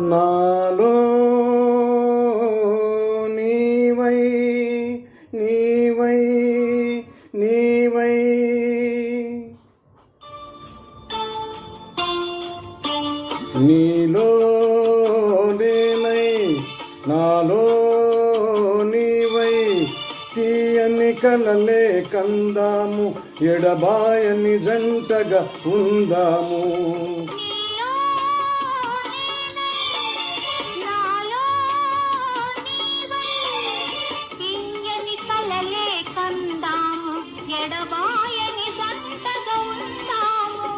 నాలో నీవై నీవై నీవై నీలో నేనై నాలో నీవై తీయని కలలే కందాము ఎడబాయని జంటగా ఉందాము. ఎడబాయని జంటగా ఉందాము.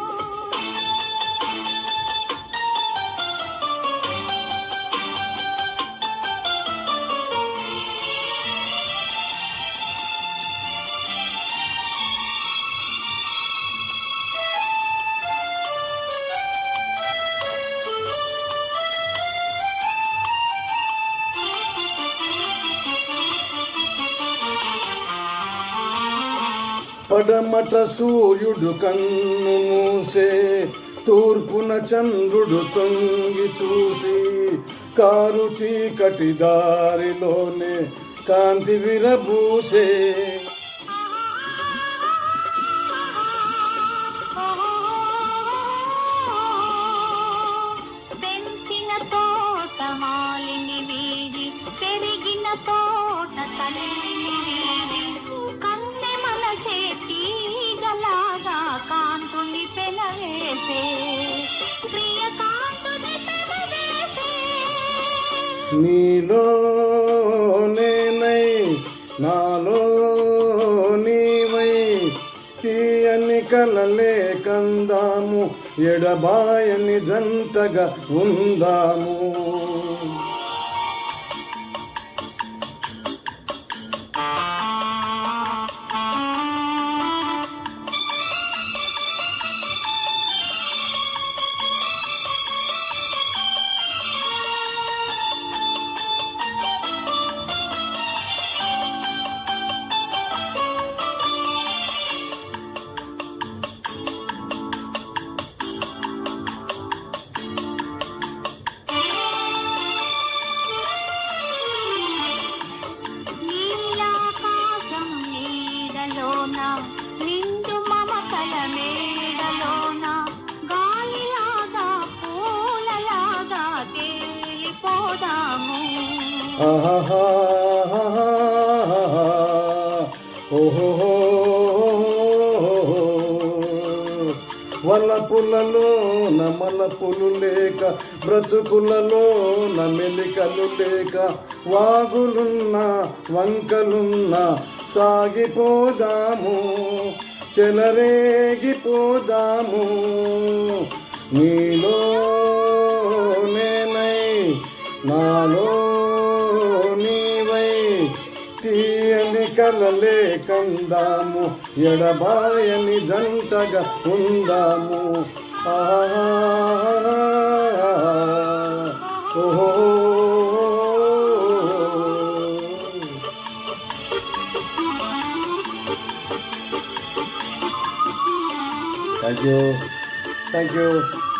పడమట సూర్యుడు కన్ను మూసే తూర్పున చంద్రుడు తొంగి చూసి కారు చీకటి దారిలోనే కాంతి విరబూసే. పెంచిన తోట మాలిని వీడి పెరిగిన తోట తల్లిని కన్నె మనసే తీగలాగా కాంతుని పెనవేసే ప్రియ కాంతుని పెనవేసే. నీలో నేనై నాలో నీవై తీయని కలలే కందాము ఎడబాయని జంటగా ఉందాము. నిండు మమతల మేడలోన గాలిలాగా పూలలాగా తేలిపోదాము. ఓహో వలపులలో మలపులు లేక బ్రతుకులలో మెలికలు లేక వాగులున్నా వంకలున్నా సాగిపోదాము చెలరేగిపోదాము. నీలో నేనై నాలో నీవై తీయని కలలే కందాము ఎడబాయని జంటగా ఉందాము. ఓహో Thank you.